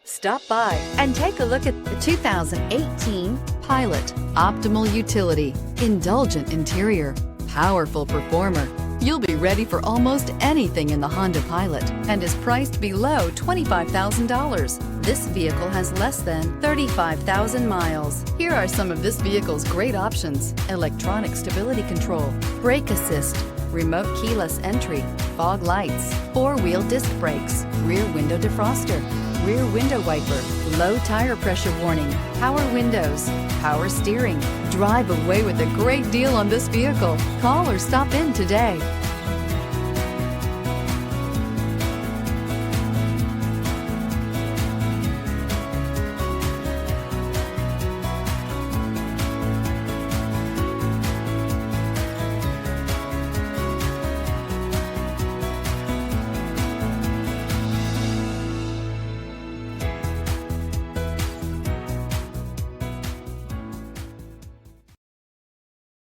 Stop by and take a look at the 2018 Pilot. Optimal utility, indulgent interior, powerful performer. You'll be ready for almost anything in the Honda Pilot and is priced below $25,000. This vehicle has less than 35,000 miles. Here are some of this vehicle's great options: electronic stability control, brake assist, remote keyless entry, fog lights, four-wheel disc brakes, rear window defroster, rear window wiper, low tire pressure warning, power windows, power steering. Drive away with a great deal on this vehicle. Call or stop in today.